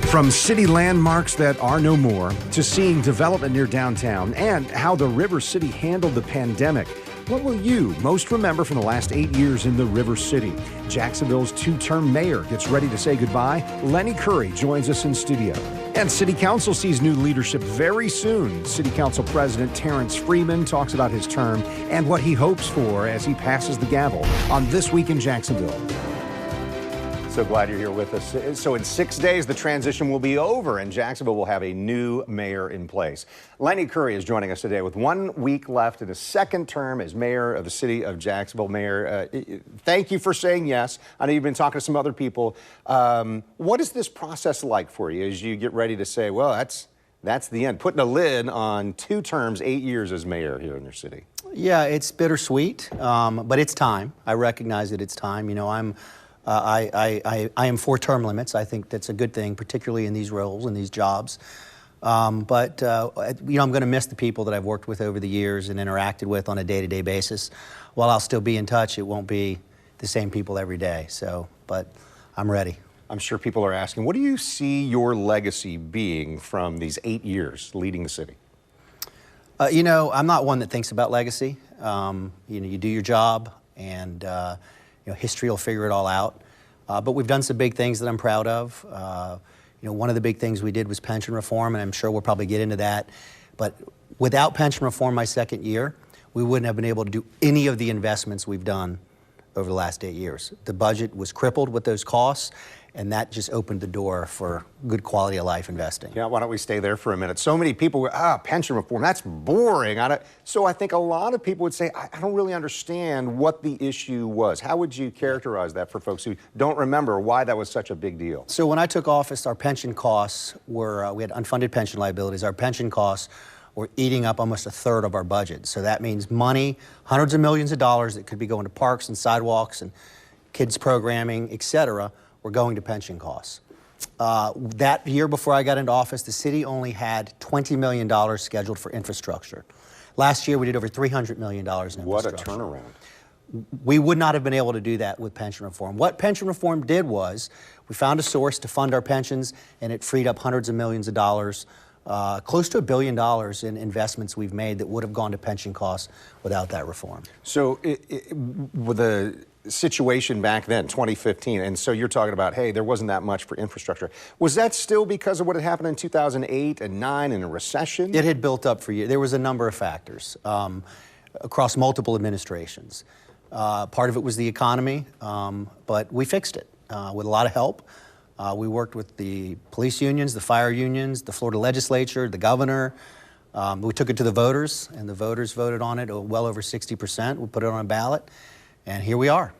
From city landmarks that are no more to seeing development near downtown and how the River City handled the pandemic, what will you most remember from the last 8 years in the River City? Jacksonville's two-term mayor gets ready to say goodbye. Lenny Curry joins us in studio. And City Council sees new leadership very soon. City Council President Terrance Freeman talks about his term and what he hopes for as he passes the gavel on This Week in Jacksonville. So glad you're here with us. So in 6 days, the transition will be over and Jacksonville will have a new mayor in place. Lenny Curry is joining us today with 1 week left in his second term as mayor of the city of Jacksonville. Mayor, thank you for saying yes. I know you've been talking to some other people. What is this process like for you as you get ready to say, well, that's the end, putting a lid on 2 terms, 8 years as mayor here in your city? Yeah, it's bittersweet, but it's time. I recognize that it's time. You know, I am for term limits. I think that's a good thing, particularly in these roles and these jobs. But you know, I'm going to miss the people that I've worked with over the years and interacted with on a day-to-day basis. While I'll still be in touch, it won't be the same people every day. So, but I'm ready. I'm sure people are asking, what do you see your legacy being from these 8 years leading the city? You know, I'm not one that thinks about legacy. You know, you do your job and you know, history will figure it all out. But we've done some big things that I'm proud of. You know, one of the big things we did was pension reform, and I'm sure we'll probably get into that. But without pension reform my second year, we wouldn't have been able to do any of the investments we've done over the last 8 years. The budget was crippled with those costs, and that just opened the door for good quality of life investing. Yeah, why don't we stay there for a minute? So many people were, pension reform, that's boring. So I think a lot of people would say, I don't really understand what the issue was. How would you characterize that for folks who don't remember why that was such a big deal? So when I took office, our pension costs were, we had unfunded pension liabilities. Our pension costs were eating up almost a third of our budget. So that means money, hundreds of millions of dollars that could be going to parks and sidewalks and kids programming, et cetera, were going to pension costs. That year before I got into office, the city only had $20 million scheduled for infrastructure. Last year, we did over $300 million in infrastructure. What a turnaround. We would not have been able to do that with pension reform. What pension reform did was, we found a source to fund our pensions, and it freed up hundreds of millions of dollars, close to $1 billion in investments we've made that would have gone to pension costs without that reform. So with the situation back then, 2015, and so you're talking about, hey, there wasn't that much for infrastructure. Was that still because of what had happened in 2008 and 9 in a recession? It had built up for years. There was a number of factors across multiple administrations. Part of it was the economy, but we fixed it with a lot of help. We worked with the police unions, the fire unions, the Florida legislature, the governor. We took it to the voters, and the voters voted on it well over 60%. We put it on a ballot, and here we are.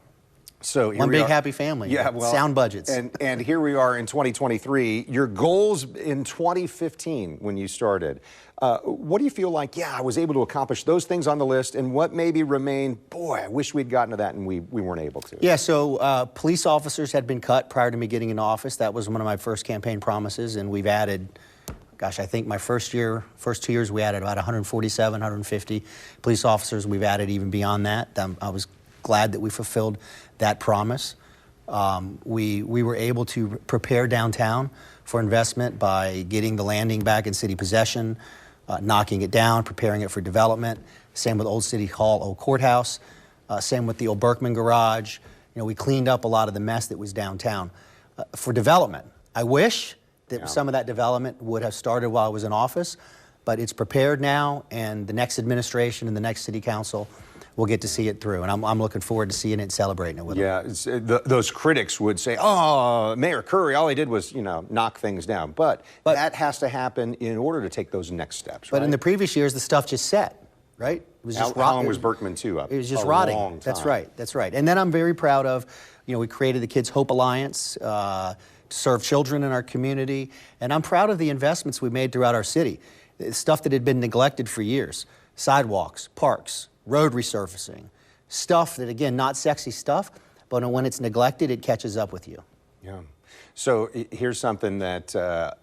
So one big happy family. Yeah, well, sound budgets. And here we are in 2023. Your goals in 2015 when you started. What do you feel like, yeah, I was able to accomplish those things on the list, and what maybe remained, boy, I wish we'd gotten to that and we weren't able to? Yeah, so police officers had been cut prior to me getting into office. That was one of my first campaign promises, and we've added, gosh, I think my first 2 years, we added about 147, 150 police officers. We've added even beyond that. I was glad that we fulfilled that promise. We were able to prepare downtown for investment by getting the landing back in city possession, knocking it down, preparing it for development. Same with Old City Hall, Old Courthouse. Same with the old Berkman Garage. You know, we cleaned up a lot of the mess that was downtown. For development, I wish that some of that development would have started while I was in office, but it's prepared now, and the next administration and the next city council will get to see it through, and I'm looking forward to seeing it and celebrating it with them. Yeah, those critics would say, oh, Mayor Curry, all he did was, you know, knock things down. But that has to happen in order to take those next steps, right? But in the previous years, the stuff just set, right? It was just how long was Berkman 2 up? It was just rotting. Long time. That's right, that's right. And then I'm very proud of, you know, we created the Kids Hope Alliance to serve children in our community, and I'm proud of the investments we made throughout our city. Stuff that had been neglected for years. Sidewalks, parks, road resurfacing, stuff that, again, not sexy stuff, but when it's neglected, it catches up with you. Yeah. So here's something that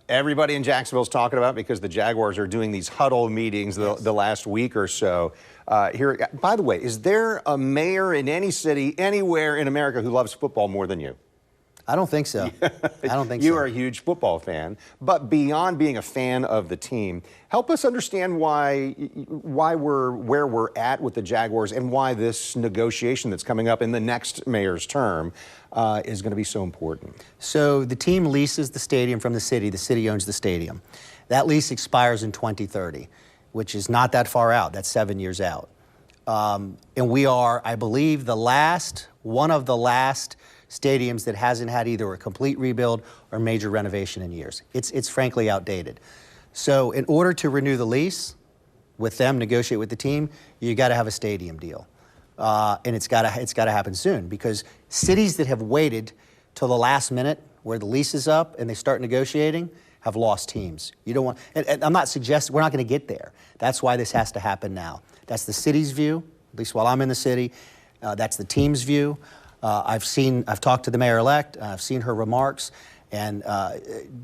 everybody in Jacksonville is talking about because the Jaguars are doing these huddle meetings the last week or so. Here, by the way, is there a mayor in any city, anywhere in America who loves football more than you? I don't think so. I don't think You so. are a huge football fan, but beyond being a fan of the team, help us understand why we're where we're at with the Jaguars and why this negotiation that's coming up in the next mayor's term is going to be so important. So the team leases the stadium from the city. The city owns the stadium. That lease expires in 2030, which is not that far out. That's 7 years out. And we are, I believe, one of the last stadiums that hasn't had either a complete rebuild or major renovation in years. It's frankly outdated. So in order to renew the lease with them, negotiate with the team, you got to have a stadium deal. And it's got to happen soon, because cities that have waited till the last minute where the lease is up and they start negotiating have lost teams. You don't want, and I'm not suggesting, we're not going to get there. That's why this has to happen now. That's the city's view, at least while I'm in the city. That's the team's view. I've talked to the mayor-elect, I've seen her remarks, and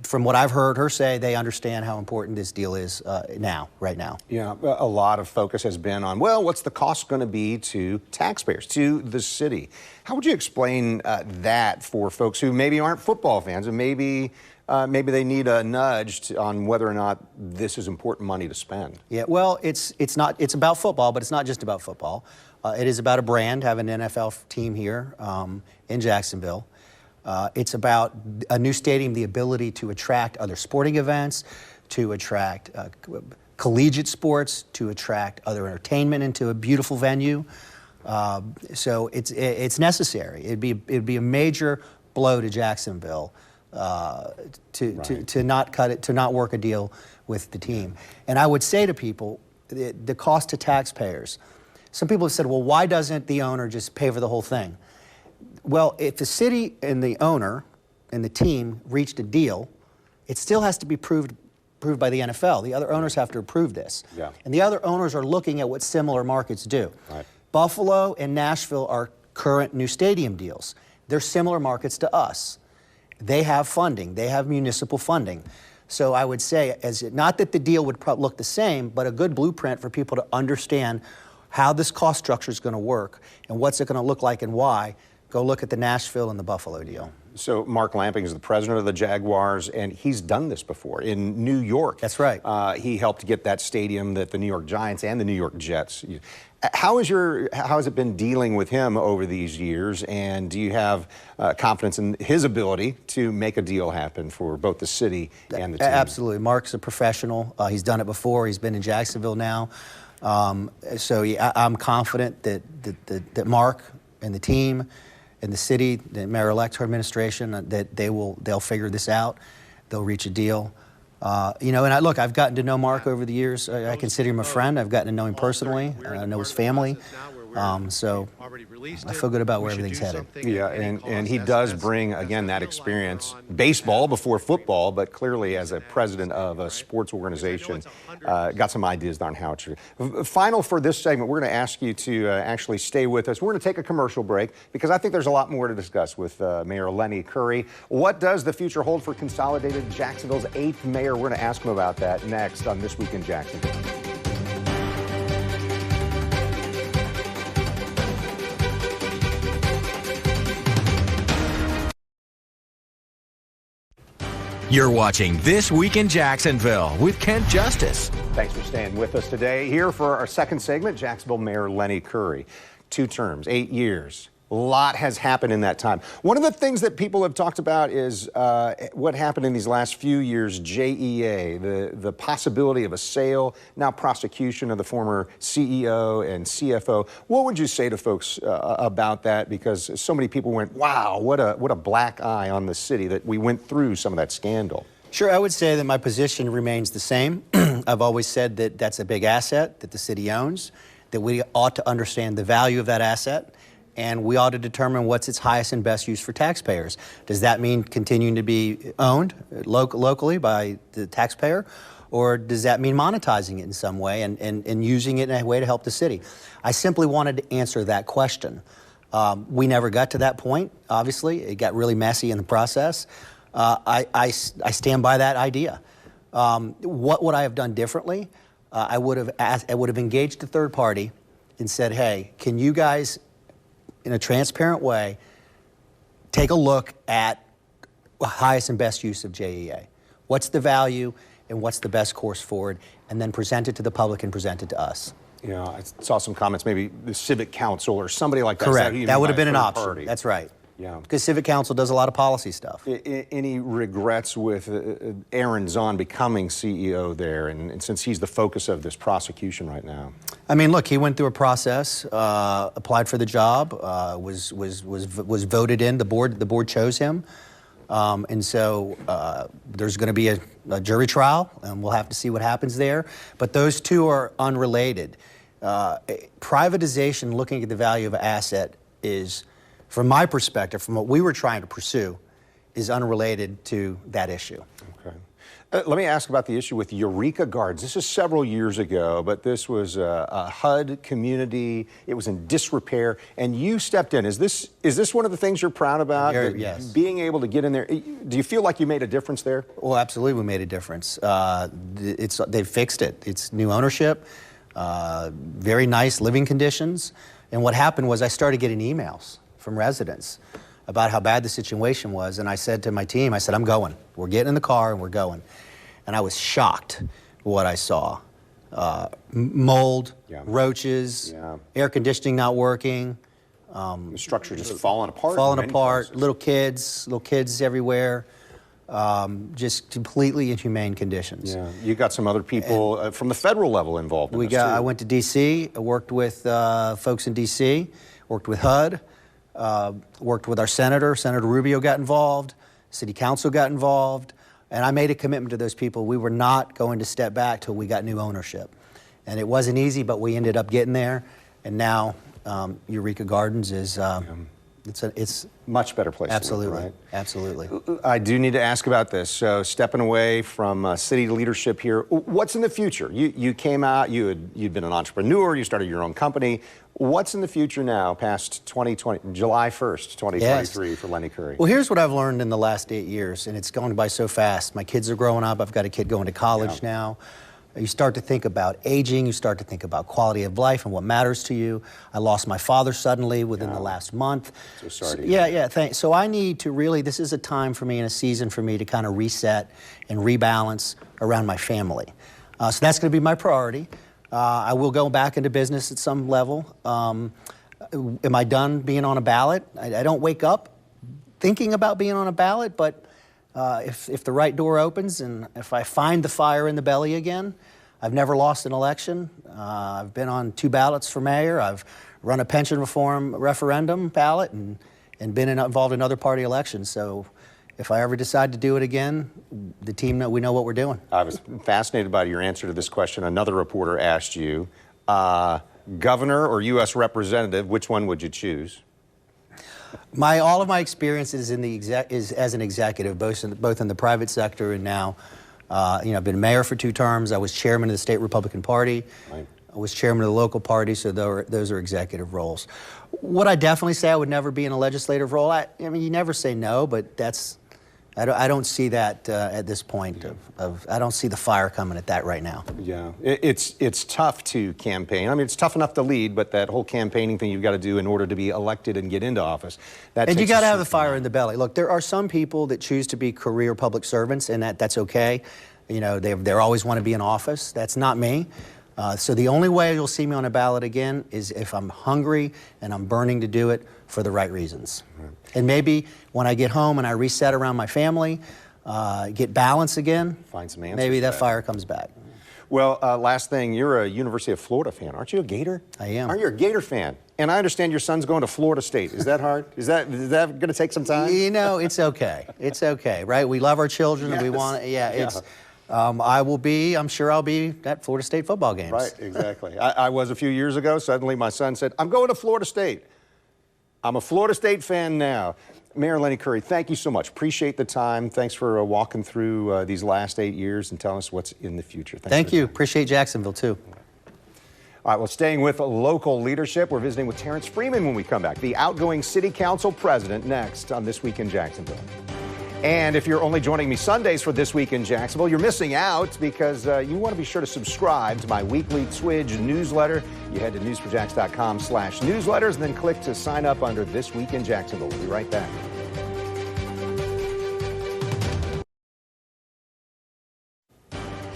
from what I've heard her say, they understand how important this deal is right now. Yeah, a lot of focus has been on, well, what's the cost going to be to taxpayers, to the city? How would you explain that for folks who maybe aren't football fans and maybe they need a nudge on whether or not this is important money to spend? Yeah, well, it's about football, but it's not just about football. It is about a brand, having an NFL team here in Jacksonville. It's about a new stadium, the ability to attract other sporting events, to attract collegiate sports, to attract other entertainment into a beautiful venue. So it's necessary. It'd be a major blow to Jacksonville to not work a deal with the team. And I would say to people, the cost to taxpayers. Some people have said, well, why doesn't the owner just pay for the whole thing? Well, if the city and the owner and the team reached a deal, it still has to be proved by the NFL. The other owners have to approve this. Yeah. And the other owners are looking at what similar markets do. Right. Buffalo and Nashville are current new stadium deals. They're similar markets to us. They have funding. They have municipal funding. So I would say, not that the deal would look the same, but a good blueprint for people to understand how this cost structure is going to work and what's it going to look like and why. Go look at the Nashville and the Buffalo deal. So Mark Lamping is the president of the Jaguars, and he's done this before in New York. That's right. He helped get that stadium that the New York Giants and the New York Jets. How has it been dealing with him over these years, and do you have confidence in his ability to make a deal happen for both the city and the team? Absolutely. Mark's a professional. He's done it before. He's been in Jacksonville now. So yeah, I'm confident that Mark and the team and the city, the mayor-elect, her administration, that they'll figure this out. They'll reach a deal. And I've gotten to know Mark over the years. I consider him a friend. I've gotten to know him personally. I know his family. So I feel good about where everything's headed. Yeah, and he does bring, again, that experience. Baseball before football, but clearly as a president of a sports organization, got some ideas on how to. Final for this segment, we're going to ask you to actually stay with us. We're going to take a commercial break because I think there's a lot more to discuss with Mayor Lenny Curry. What does the future hold for Consolidated Jacksonville's 8th mayor? We're going to ask him about that next on This Week in Jacksonville. You're watching This Week in Jacksonville with Kent Justice. Thanks for staying with us today. Here for our second segment, Jacksonville Mayor Lenny Curry. 2 terms, 8 years. A lot has happened in that time. One of the things that people have talked about is what happened in these last few years, JEA, the possibility of a sale, now prosecution of the former CEO and CFO. What would you say to folks about that? Because so many people went, wow, what a black eye on the city that we went through some of that scandal. Sure, I would say that my position remains the same. I've always said that that's a big asset that the city owns, that we ought to understand the value of that asset, and we ought to determine what's its highest and best use for taxpayers. Does that mean continuing to be owned locally by the taxpayer, or does that mean monetizing it in some way and using it in a way to help the city? I simply wanted to answer that question. We never got to that point, obviously. It got really messy in the process. I stand by that idea. What would I have done differently? I would have engaged a third party and said, hey, can you guys, in a transparent way, take a look at highest and best use of JEA. What's the value and what's the best course forward, and then present it to the public and present it to us. Yeah, I saw some comments, maybe the civic council or somebody like that. Correct. That would have been an option. Party. That's right. Yeah. Because civic council does a lot of policy stuff. Any regrets with Aaron Zahn becoming CEO there, and since he's the focus of this prosecution right now? I mean, look, he went through a process, applied for the job, was voted in. The board chose him, and so there's going to be a jury trial, and we'll have to see what happens there. But those two are unrelated. Privatization, looking at the value of an asset, is, from my perspective, from what we were trying to pursue, is unrelated to that issue. Okay. Let me ask about the issue with Eureka Gardens. This is several years ago, but this was a HUD community. It was in disrepair, and you stepped in. Is this one of the things you're proud about? Yes. Being able to get in there. Do you feel like you made a difference there? Well, absolutely, we made a difference. They've fixed it. It's new ownership, very nice living conditions. And what happened was I started getting emails from residents about how bad the situation was, and I said to my team, I said, I'm going. We're getting in the car and we're going. And I was shocked what I saw. Mold, roaches, air conditioning not working. The structure just falling apart. Falling apart, little kids everywhere. Just completely inhumane conditions. Yeah, you got some other people from the federal level involved in this too. I went to D.C., I worked with folks in D.C., worked with HUD, worked with our Senator Rubio got involved, City Council got involved, and I made a commitment to those people. We were not going to step back till we got new ownership. And it wasn't easy, but we ended up getting there, and now Eureka Gardens is it's much better place. Absolutely, to live, right? Absolutely. I do need to ask about this. So, stepping away from city leadership here, what's in the future? You came out, you'd been an entrepreneur, you started your own company. What's in the future now, past 2020, July 1st, 2023 for Lenny Curry? Well, here's what I've learned in the last 8 years, and it's gone by so fast. My kids are growing up. I've got a kid going to college now. You start to think about aging, you start to think about quality of life and what matters to you. I lost my father suddenly within the last month. So sorry to hear that. Thanks. So I need to really, this is a time for me and a season for me to kind of reset and rebalance around my family. So that's going to be my priority. I will go back into business at some level. Am I done being on a ballot? I don't wake up thinking about being on a ballot, but if the right door opens and if I find the fire in the belly again, I've never lost an election. I've been on 2 ballots for mayor. I've run a pension reform referendum ballot and been involved in other party elections. So if I ever decide to do it again, the team, we know what we're doing. I was fascinated by your answer to this question. Another reporter asked you, governor or U.S. representative, which one would you choose? All of my experience is as an executive, both in the private sector and now, I've been mayor for 2 terms. I was chairman of the state Republican Party. Right. I was chairman of the local party, so those are executive roles. Would I definitely say I would never be in a legislative role? I mean, you never say no, but I don't see that at this point. I don't see the fire coming at that right now. Yeah, it's tough to campaign. I mean, it's tough enough to lead, but that whole campaigning thing you've got to do in order to be elected and get into office. And you got to have the fire in the belly. Look, there are some people that choose to be career public servants, and that's okay. They always want to be in office. That's not me. So the only way you'll see me on a ballot again is if I'm hungry and I'm burning to do it for the right reasons. Right. And maybe when I get home and I reset around my family, get balance again, find some answers. Maybe that fire comes back. Well, last thing, you're a University of Florida fan. Aren't you a Gator? I am. Aren't you a Gator fan? And I understand your son's going to Florida State. Is that hard? Is that going to take some time? It's okay. It's okay, right? We love our children and we want to, I'm sure I'll be at Florida State football games. Right, exactly. I was a few years ago. Suddenly my son said, I'm going to Florida State. I'm a Florida State fan now. Mayor Lenny Curry, thank you so much. Appreciate the time. Thanks for walking through these last 8 years and telling us what's in the future. Thank you. Appreciate Jacksonville, too. All right, well, staying with local leadership, we're visiting with Terrance Freeman when we come back, the outgoing city council president, next on This Week in Jacksonville. And if you're only joining me Sundays for This Week in Jacksonville, you're missing out because you want to be sure to subscribe to my weekly Twidge newsletter. You head to news4jax.com/newsletters and then click to sign up under This Week in Jacksonville. We'll be right back.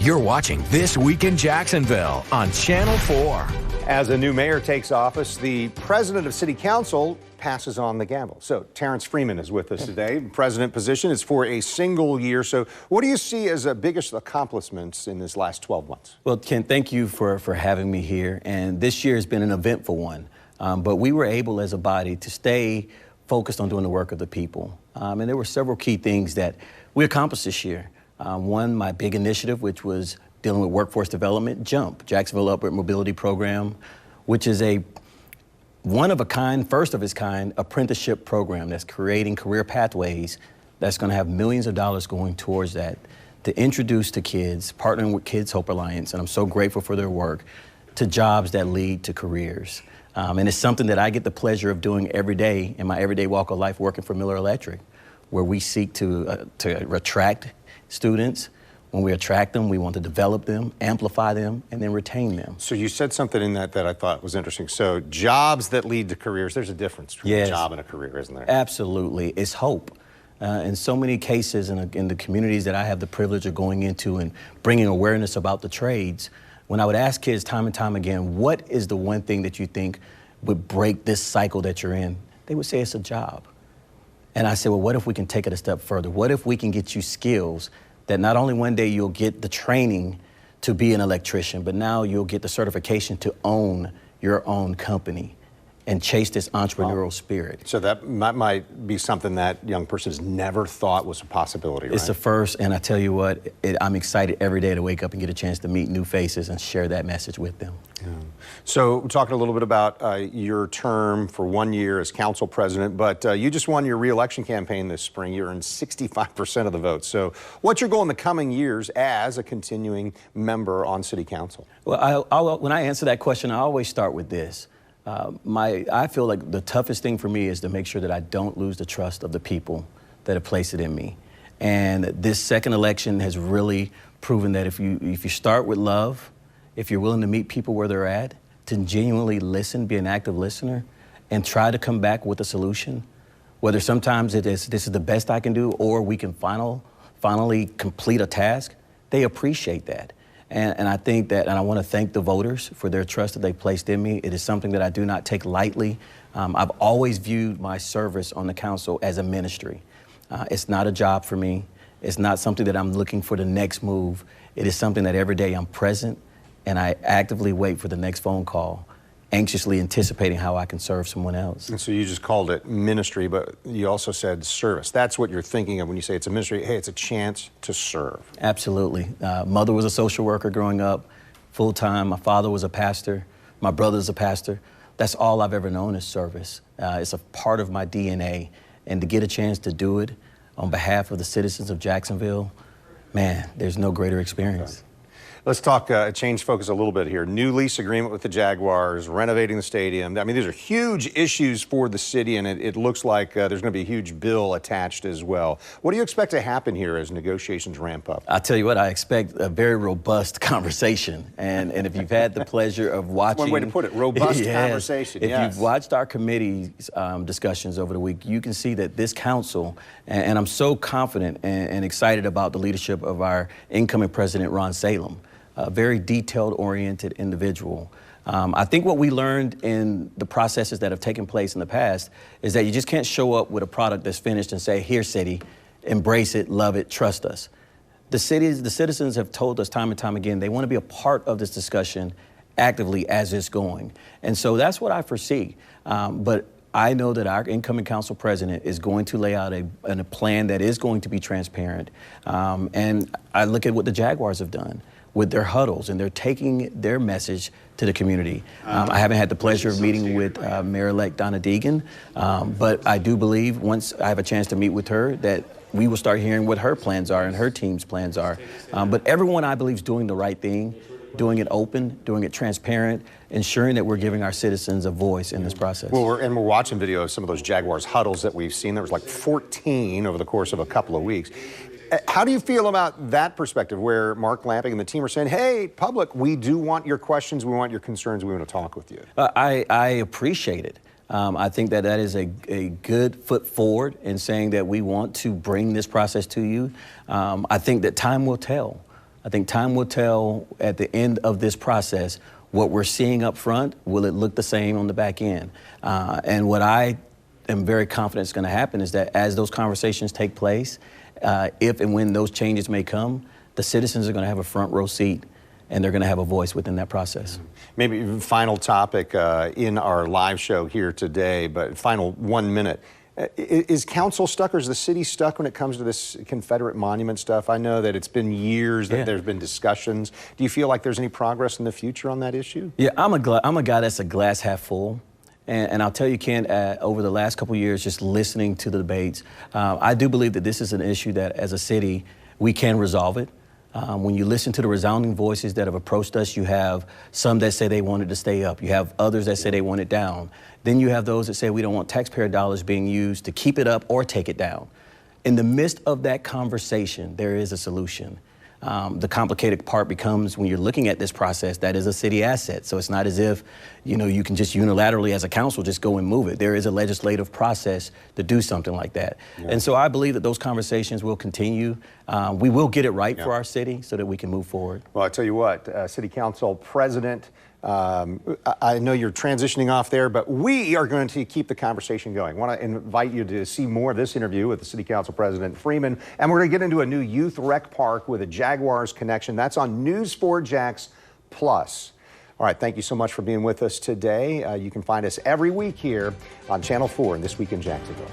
You're watching This Week in Jacksonville on Channel 4. As a new mayor takes office, the president of city council passes on the gavel. So Terrance Freeman is with us today. President position is for a single year. So what do you see as the biggest accomplishments in this last 12 months? Well, Ken, thank you for having me here. And this year has been an eventful one. But we were able as a body to stay focused on doing the work of the people. And there were several key things that we accomplished this year. One, my big initiative, which was dealing with workforce development, JUMP, Jacksonville Upward Mobility Program, which is a one-of-a-kind, first-of-its-kind apprenticeship program that's creating career pathways that's going to have millions of dollars going towards that to introduce to kids, partnering with Kids Hope Alliance, and I'm so grateful for their work, to jobs that lead to careers. And it's something that I get the pleasure of doing every day in my everyday walk of life working for Miller Electric, where we seek to attract students. When we attract them, we want to develop them, amplify them, and then retain them. So you said something in that I thought was interesting. So jobs that lead to careers, there's a difference between a job and a career, isn't there? Absolutely. It's hope. In so many cases in the communities that I have the privilege of going into and bringing awareness about the trades, when I would ask kids time and time again, what is the one thing that you think would break this cycle that you're in? They would say it's a job. And I said, well, what if we can take it a step further? What if we can get you skills that not only one day you'll get the training to be an electrician, but now you'll get the certification to own your own company and chase this entrepreneurial spirit. So that might be something that young person has never thought was a possibility, right? It's the first, and I tell you what, I'm excited every day to wake up and get a chance to meet new faces and share that message with them. Yeah. So we're talking a little bit about your term for 1 year as council president, but you just won your re-election campaign this spring. You earned 65% of the votes. So what's your goal in the coming years as a continuing member on city council? Well, when I answer that question, I always start with this. I feel like the toughest thing for me is to make sure that I don't lose the trust of the people that have placed it in me. And this second election has really proven that if you start with love, if you're willing to meet people where they're at, to genuinely listen, be an active listener, and try to come back with a solution, whether sometimes this is the best I can do or we can finally complete a task, they appreciate that. And I think that, and I want to thank the voters for their trust that they placed in me. It is something that I do not take lightly. I've always viewed my service on the council as a ministry. It's not a job for me. It's not something that I'm looking for the next move. It is something that every day I'm present and I actively wait for the next phone call, anxiously anticipating how I can serve someone else. And so you just called it ministry, but you also said service. That's what you're thinking of when you say it's a ministry. Hey, it's a chance to serve. Absolutely. Mother was a social worker growing up, full-time. My father was a pastor. My brother's a pastor. That's all I've ever known is service. It's a part of my DNA. And to get a chance to do it on behalf of the citizens of Jacksonville, man, there's no greater experience. Let's talk, change focus a little bit here. New lease agreement with the Jaguars, renovating the stadium. I mean, these are huge issues for the city, and it looks like there's going to be a huge bill attached as well. What do you expect to happen here as negotiations ramp up? I'll tell you what, I expect a very robust conversation. And if you've had the pleasure of watching... One way to put it, robust conversation, If you've watched our committee's discussions over the week, you can see that this council, and I'm so confident and excited about the leadership of our incoming president, Ron Salem, a very detailed-oriented individual. I think what we learned in the processes that have taken place in the past is that you just can't show up with a product that's finished and say, here, city, embrace it, love it, trust us. The citizens have told us time and time again they want to be a part of this discussion actively as it's going. And so that's what I foresee. But I know that our incoming council president is going to lay out a plan that is going to be transparent. And I look at what the Jaguars have done with their huddles, and they're taking their message to the community. I haven't had the pleasure of meeting with Mayor-elect Donna Deegan, but I do believe once I have a chance to meet with her that we will start hearing what her plans are and her team's plans are. But everyone, I believe, is doing the right thing, doing it open, doing it transparent, ensuring that we're giving our citizens a voice in this process. Well, we're watching video of some of those Jaguars huddles that we've seen. There was like 14 over the course of a couple of weeks. How do you feel about that perspective where Mark Lamping and the team are saying, hey, public, we do want your questions, we want your concerns, we want to talk with you? I appreciate it. I think that is a good foot forward in saying that we want to bring this process to you. I think that time will tell. I think time will tell at the end of this process what we're seeing up front. Will it look the same on the back end? And what I am very confident is going to happen is that as those conversations take place, if and when those changes may come, the citizens are going to have a front row seat and they're going to have a voice within that process. Maybe final topic in our live show here today, but final 1 minute. Is council stuck or is the city stuck when it comes to this Confederate monument stuff? I know that it's been years that there's been discussions. Do you feel like there's any progress in the future on that issue? Yeah, I'm a guy that's a glass half full. And I'll tell you, Ken, over the last couple of years, just listening to the debates, I do believe that this is an issue that as a city, we can resolve it. When you listen to the resounding voices that have approached us, you have some that say they wanted to stay up. You have others that say they want it down. Then you have those that say we don't want taxpayer dollars being used to keep it up or take it down. In the midst of that conversation, there is a solution. The complicated part becomes when you're looking at this process, that is a city asset. So it's not as if, you can just unilaterally as a council just go and move it. There is a legislative process to do something like that. Yeah. And so I believe that those conversations will continue. We will get it right for our city so that we can move forward. Well, I tell you what, City Council President, I know you're transitioning off there, but we are going to keep the conversation going. I want to invite you to see more of this interview with the City Council President Freeman, and we're going to get into a new youth rec park with a Jaguars connection. That's on News 4 Jax Plus. All right, thank you so much for being with us today. You can find us every week here on Channel 4 and This Week in Jacksonville.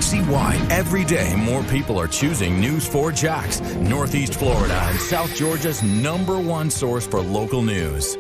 See why every day more people are choosing News 4 Jax, Northeast Florida and South Georgia's #1 source for local news.